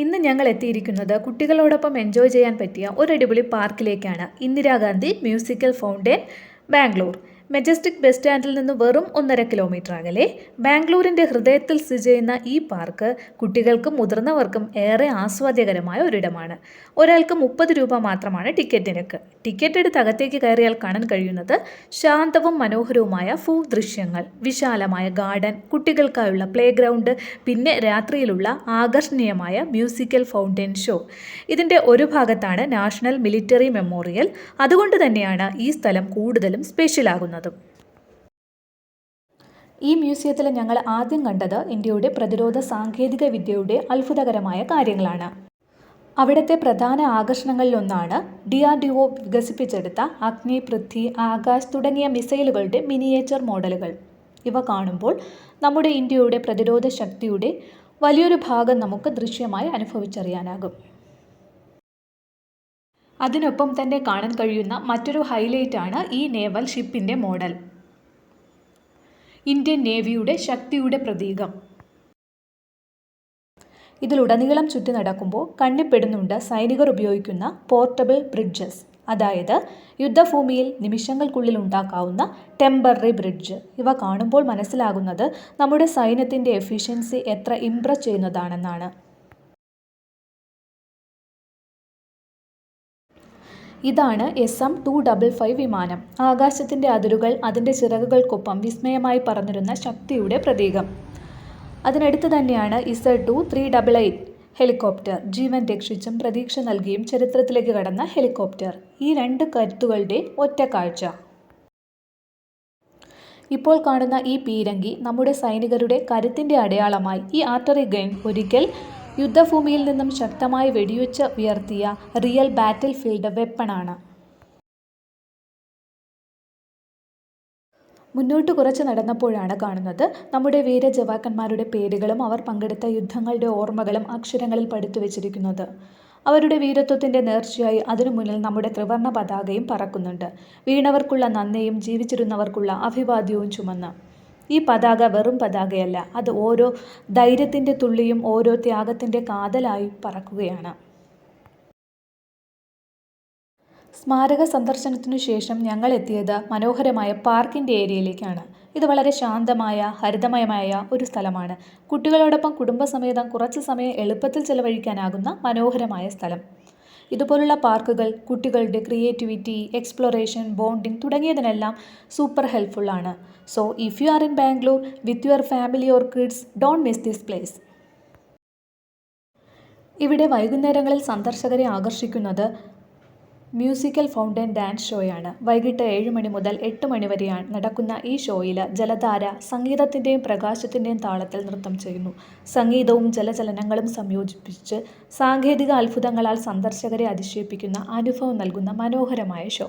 ഇന്ന് ഞങ്ങൾ എത്തിയിരിക്കുന്നത് കുട്ടികളോടൊപ്പം എൻജോയ് ചെയ്യാൻ പറ്റിയ ഒരു അടിപൊളി പാർക്കിലേക്കാണ്. Indira Gandhi musical fountain, Bangalore. Majestic bus സ്റ്റാൻഡിൽ നിന്ന് വെറും 1.5 കിലോമീറ്റർ അകലെ ബാംഗ്ലൂരിൻ്റെ ഹൃദയത്തിൽ സ്ഥിതി ചെയ്യുന്ന ഈ പാർക്ക് കുട്ടികൾക്കും മുതിർന്നവർക്കും ഏറെ ആസ്വാദ്യകരമായ ഒരിടമാണ്. ഒരാൾക്ക് 30 രൂപ മാത്രമാണ് ടിക്കറ്റ് നിരക്ക്. ടിക്കറ്റ് എടുത്ത് അകത്തേക്ക് കയറിയാൽ കാണാൻ കഴിയുന്നത് ശാന്തവും മനോഹരവുമായ ഭൂദൃശ്യങ്ങൾ, വിശാലമായ ഗാർഡൻ, കുട്ടികൾക്കായുള്ള പ്ലേ ഗ്രൗണ്ട്, പിന്നെ രാത്രിയിലുള്ള ആകർഷണീയമായ മ്യൂസിക്കൽ ഫൗണ്ടൻ ഷോ. ഇതിൻ്റെ ഒരു ഭാഗത്താണ് നാഷണൽ മിലിറ്ററി മെമ്മോറിയൽ. അതുകൊണ്ട് തന്നെയാണ് ഈ സ്ഥലം കൂടുതലും സ്പെഷ്യലാകുന്നത്. ഈ മ്യൂസിയത്തിൽ ഞങ്ങൾ ആദ്യം കണ്ടത് ഇന്ത്യയുടെ പ്രതിരോധ സാങ്കേതിക വിദ്യയുടെ അത്ഭുതകരമായ കാര്യങ്ങളാണ്. അവിടുത്തെ പ്രധാന ആകർഷണങ്ങളിലൊന്നാണ് DRDO വികസിപ്പിച്ചെടുത്ത അഗ്നി, പൃഥ്വി, ആകാശ് തുടങ്ങിയ മിസൈലുകളുടെ മിനിയേച്ചർ മോഡലുകൾ. ഇവ കാണുമ്പോൾ നമ്മുടെ ഇന്ത്യയുടെ പ്രതിരോധ ശക്തിയുടെ വലിയൊരു ഭാഗം നമുക്ക് ദൃശ്യമായി അനുഭവിച്ചറിയാനാകും. അതിനൊപ്പം തന്നെ കാണാൻ കഴിയുന്ന മറ്റൊരു ഹൈലൈറ്റാണ് ഈ നേവൽ ഷിപ്പിൻ്റെ മോഡൽ, ഇന്ത്യൻ നേവിയുടെ ശക്തിയുടെ പ്രതീകം. ഇതിലുടനീളം ചുറ്റി നടക്കുമ്പോൾ കണ്ണിൽപ്പെടുന്നുണ്ട് സൈനികർ ഉപയോഗിക്കുന്ന പോർട്ടബിൾ ബ്രിഡ്ജസ്, അതായത് യുദ്ധഭൂമിയിൽ നിമിഷങ്ങൾക്കുള്ളിൽ ഉണ്ടാക്കാവുന്ന ടെമ്പററി ബ്രിഡ്ജ്. ഇവ കാണുമ്പോൾ മനസ്സിലാകുന്നത് നമ്മുടെ സൈന്യത്തിൻ്റെ എഫിഷ്യൻസി എത്ര ഇംപ്രസ് ചെയ്യുന്നതാണെന്നാണ്. ഇതാണ് SM-255 വിമാനം. ആകാശത്തിൻ്റെ അതിരുകൾ അതിൻ്റെ ചിറകുകൾക്കൊപ്പം വിസ്മയമായി പറന്നിരുന്ന ശക്തിയുടെ പ്രതീകം. അതിനടുത്ത് തന്നെയാണ് Z-388 ഹെലികോപ്റ്റർ. ജീവൻ രക്ഷിച്ചും പ്രതീക്ഷ നൽകിയും ചരിത്രത്തിലേക്ക് കടന്ന ഹെലികോപ്റ്റർ. ഈ രണ്ട് കരുത്തുകളുടെ ഒറ്റ കാഴ്ച. ഇപ്പോൾ കാണുന്ന ഈ പീരങ്കി നമ്മുടെ സൈനികരുടെ കരുത്തിൻ്റെ അടയാളമായി. ഈ ആർട്ടറി ഗൺ ഒരിക്കൽ യുദ്ധഭൂമിയിൽ നിന്നും ശക്തമായി വെടിവെച്ച് ഉയർത്തിയ റിയൽ ബാറ്റിൽ ഫീൽഡ് വെപ്പണാണ്. മുന്നോട്ട് കുറച്ച് നടന്നപ്പോഴാണ് കാണുന്നത് നമ്മുടെ വീരജവാക്കന്മാരുടെ പേരുകളും അവർ പങ്കെടുത്ത യുദ്ധങ്ങളുടെ ഓർമ്മകളും അക്ഷരങ്ങളിൽ പടുത്തു വച്ചിരിക്കുന്നത്. അവരുടെ വീരത്വത്തിൻ്റെ നേർച്ചയായി അതിനു മുന്നിൽ നമ്മുടെ ത്രിവർണ്ണ പതാകയും പറക്കുന്നുണ്ട്. വീണവർക്കുള്ള നന്ദിയും ജീവിച്ചിരുന്നവർക്കുള്ള അഭിവാദ്യവും ചുമന്ന്. ഈ പതാക വെറും പതാകയല്ല, അത് ഓരോ ധൈര്യത്തിൻ്റെ തുള്ളിയും ഓരോ ത്യാഗത്തിൻ്റെ കാതലായി പറക്കുകയാണ്. സ്മാരക സന്ദർശനത്തിനു ശേഷം ഞങ്ങൾ എത്തിയത് മനോഹരമായ പാർക്കിൻ്റെ ഏരിയയിലേക്കാണ്. ഇത് വളരെ ശാന്തമായ ഹരിതമയമായ ഒരു സ്ഥലമാണ്. കുട്ടികളോടൊപ്പം കുടുംബസമേതം കുറച്ച് സമയം എളുപ്പത്തിൽ ചെലവഴിക്കാനാകുന്ന മനോഹരമായ സ്ഥലം. ഇതുപോലുള്ള പാർക്കുകൾ കുട്ടികളുടെ ക്രിയേറ്റിവിറ്റി, എക്സ്പ്ലോറേഷൻ, ബോണ്ടിങ് തുടങ്ങിയതിനെല്ലാം സൂപ്പർ ഹെൽപ്ഫുള്ളാണ്. So if you are in Bangalore with your family or kids, don't miss this place. ഇവിടെ വൈകുന്നേരങ്ങളിൽ സന്ദർശകരെ ആകർഷിക്കുന്നത് മ്യൂസിക്കൽ ഫൗണ്ടൻ ഡാൻസ് ഷോയാണ്. വൈകിട്ട് 7 മണി മുതൽ 8 മണി വരെയാണ് നടക്കുന്ന ഈ ഷോയിൽ ജലധാര സംഗീതത്തിൻ്റെയും പ്രകാശത്തിൻ്റെയും താളത്തിൽ നൃത്തം ചെയ്യുന്നു. സംഗീതവും ജലചലനങ്ങളും സംയോജിപ്പിച്ച് സാങ്കേതിക അത്ഭുതങ്ങളാൽ സന്ദർശകരെ അതിശയിപ്പിക്കുന്ന അനുഭവം നൽകുന്ന മനോഹരമായ ഷോ.